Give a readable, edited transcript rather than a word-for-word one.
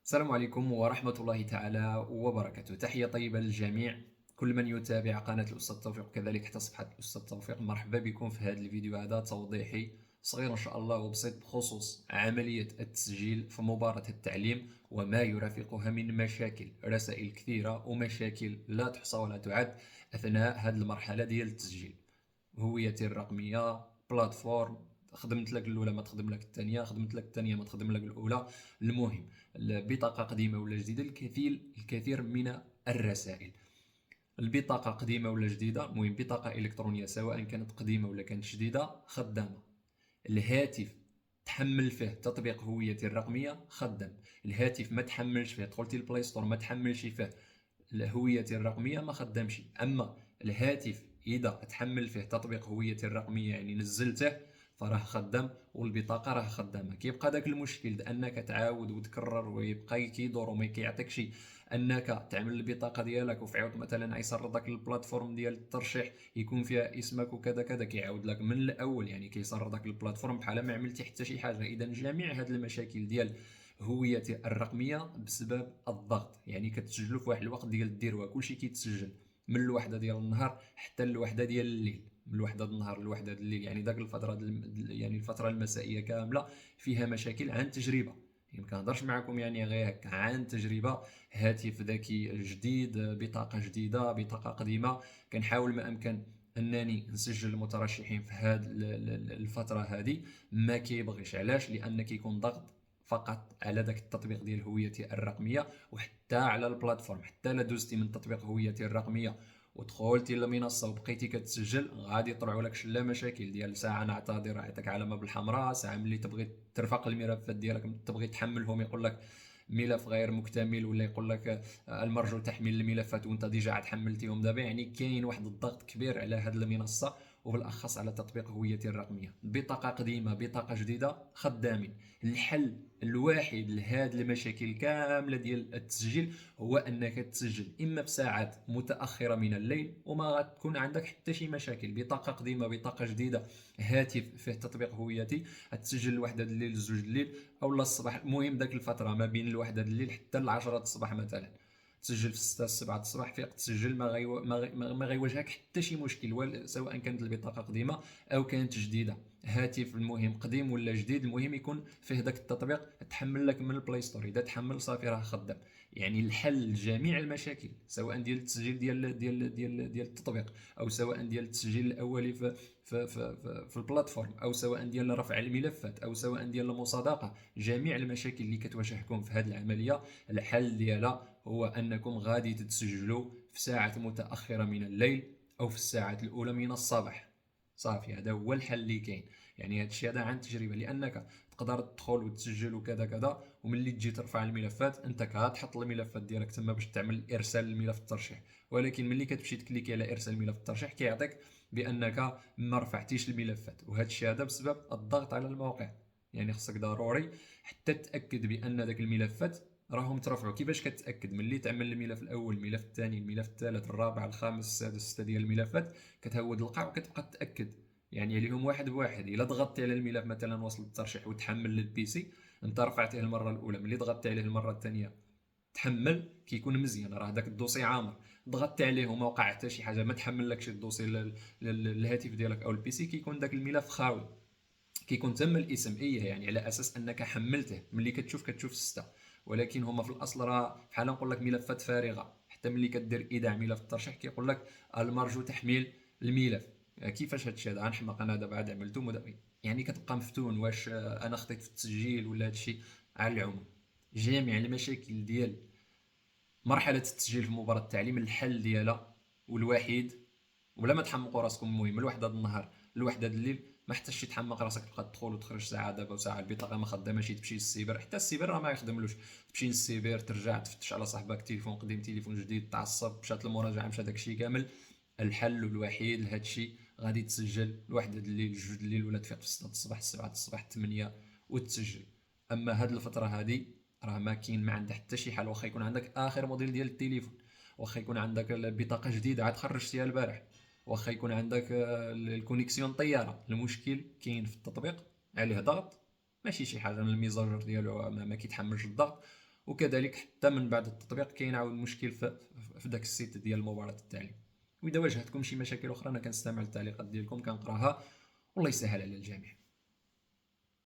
السلام عليكم ورحمة الله تعالى وبركاته. تحية طيبة للجميع، كل من يتابع قناة الأستاذ توفيق وكذلك حتى صفحة الأستاذ توفيق. مرحبا بكم في هذا الفيديو هذا توضيحي صغير إن شاء الله وبسيط بخصوص عملية التسجيل في مباراة التعليم وما يرافقها من مشاكل، رسائل كثيرة ومشاكل لا تحصى ولا تعد أثناء هذه المرحلة ديال التسجيل. هويتي الرقمية، بلاتفورم، خدمت لك الاولى ما تخدم لك الثانيه، خدمت لك الثانيه ما تخدم لك الاولى. المهم، البطاقه قديمه ولا جديده، الكثير من الرسائل. البطاقه قديمه ولا جديده، المهم بطاقه الكترونيه سواء كانت قديمه ولا كانت جديده خدامه. الهاتف تحمل فيه تطبيق هويتي الرقميه خدام. الهاتف ما تحملش فيه، دخلتي البلاي ستور ما تحملش فيه هويتي الرقميه ما خدامش. اما الهاتف اذا تحمل فيه تطبيق هويتي الرقميه يعني نزلته فراه خدام والبطاقه راه خدامه. كيبقى داك المشكل انك تعاود وتكرر ويبقى كيدور وما كيعطيكش انك تعمل البطاقه ديالك، وفي عوض مثلا يسردك البلاتفورم ديال الترشيح يكون فيها اسمك وكذا كذا، كيعاود لك من الاول، يعني كيسردك البلاتفورم بحال ما عملتي حتى شي حاجه. اذا جميع هذه المشاكل ديال هويتي الرقميه بسبب الضغط، يعني كتسجلوا في واحد الوقت ديال الديروه، كلشي كيتسجل من الوحده ديال النهار حتى الوحده ديال الليل، من الوحده د النهار للوحده د الليل، يعني داك الفتره يعني الفتره المسائيه كامله فيها مشاكل. عن تجربه، يعني ما كنهضرش معكم يعني غير هكا، عن تجربه. هاتف ذكي جديد، بطاقه جديده، بطاقه قديمه، كنحاول ما امكن انني نسجل المترشحين في هذه الفتره هذه، ما كيبغيش. علاش؟ لان كيكون ضغط فقط على ذاك التطبيق ديال هويتي الرقميه، وحتى على البلاتفورم. حتى لا دوزتي من تطبيق هويتي الرقميه ودخلتي للمنصه وبقيتي كتسجل، غادي يطلعوا لك شله مشاكل ديال ساعه نعتذر يعطيك علامه بالحمراء، ساعه ملي تبغي ترفق الملفات ديالك تبغي تحملهم يقول لك ملف غير مكتمل، ولا يقول لك المرجو تحميل الملفات وانت ديجا عاد حملتيهم دابا. يعني كاين واحد الضغط كبير على هذه المنصه، وبالاخص على تطبيق هويتي الرقميه. بطاقه قديمه، بطاقه جديده، خدامين. الحل الواحد لهذه المشاكل كامله ديال التسجيل هو انك تسجل اما بساعات متاخره من الليل وما غتكون عندك حتى شي مشاكل. بطاقه قديمه، بطاقه جديده، هاتف فيه تطبيق هويتي، تسجل الوحده الليل، الزوج الليل، او لا الصباح. المهم داك الفتره ما بين الوحده الليل حتى العشرة الصباح مثلا، تسجل في 6 7 الصباح، فيق تسجل، ما غيواجهك حتى شي مشكل، سواء كانت البطاقه قديمه او كانت جديده. هاتف المهم قديم ولا جديد، المهم يكون فيه داك التطبيق، تحمل لك من البلاي ستور، اذا تحمل صافي راه خدام. يعني الحل لجميع المشاكل، سواء ديال التسجيل ديال التطبيق، او سواء ديال التسجيل الاولي في البلاتفورم، او سواء ديال رفع الملفات، او سواء ديال المصادقه. جميع المشاكل اللي كتواجهكم في هذه العمليه الحل ديالها هو انكم غادي تتسجلوا في ساعات متاخره من الليل او في الساعات الاولى من الصباح. صافي، هذا هو الحل اللي كاين. يعني هذا الشيء هذا عن تجربه، لانك تقدر تدخل وتسجل وكذا كذا، وملي تجي ترفع الملفات انت كتحط الملفات ديالك تما باش تعمل ارسال الملف الترشيح، ولكن ملي كتمشي تكليكي على ارسال ملف الترشيح كيعطيك بانك ما رفعتيش الملفات. وهذا الشيء هذا بسبب الضغط على الموقع. يعني خصك ضروري حتى تاكد بان داك الملفات راهم ترفعوا. كيفاش كتاكد؟ ملي تعمل الملف الاول، الملف الثاني، الملف الثالث، الرابع، الخامس، السادس، سته ديال الملفات، كتهود القاع وكتبقى تاكد يعني عليهم واحد بواحد. الا ضغطتي على الملف مثلا وصل الترشيح وتحمل للبي سي، انت رفعتيه المره الاولى، ملي ضغطتي عليه المره الثانيه تحمل كيكون مزيان، راه داك الدوسي عامر. ضغطتي عليه وما وقع حتى شي حاجه، ما تحمل لكش الدوسي للهاتف ديالك او البي سي، كيكون داك الملف خاوي، كيكون تم الاسم ايه، يعني على اساس انك حملته. ملي كتشوف ستة، ولكن هما في الاصل راه بحال نقول لك ملفات فارغه. حتى ملي كدير ايداع ملف الترشيح كيقول لك المرجو تحميل الملف. كيفاش هادشي هذا؟ غنحماق انا دابا عاد عملته يعني كتبقى مفتون واش انا خطيت في التسجيل ولا هادشي. على العموم، جميع المشاكل ديال مرحله التسجيل في مباراه التعليم الحل ديالها والوحيد، ولا ما تحمقوا راسكم، المهم الوحده د النهار الوحده د الليل، ما حتىش تحمق راسك تبقى تدخل وتخرج ساعه دابا وساعه، البطاقه ما خداماش تمشي للسيبر، حتى السيبر راه ما يخدملوش. تمشي للسيبر ترجع تفتش على صاحبك تليفون قديم، تليفون جديد، تعصب، مشات المراجعه، مشى داكشي كامل. الحل الوحيد لهادشي غادي تسجل الوحده د الليل، جوج د الليل، ولا تفيق في 6 الصباح، 7 الصباح، 8 وتسجل. اما هاد الفتره هادي راه ما كاين ما عندها حتى شي حل. واخا يكون عندك اخر موديل ديال التليفون، واخا يكون عندك البطاقه جديده عاد خرجتيها البارح، واخا يكون عندك الكونيكسيون طياره، المشكل كاين في التطبيق، عليه ضغط، ماشي شي حاجه من الميزاجور ديالو ما كيتحملش الضغط، وكذلك حتى من بعد التطبيق كاين عاود مشكل في داك السيت ديال المباراة التالي. واذا واجهتكم شي مشاكل اخرى انا كنستمع للتعليقات ديالكم كنقراها، والله يسهل على الجميع.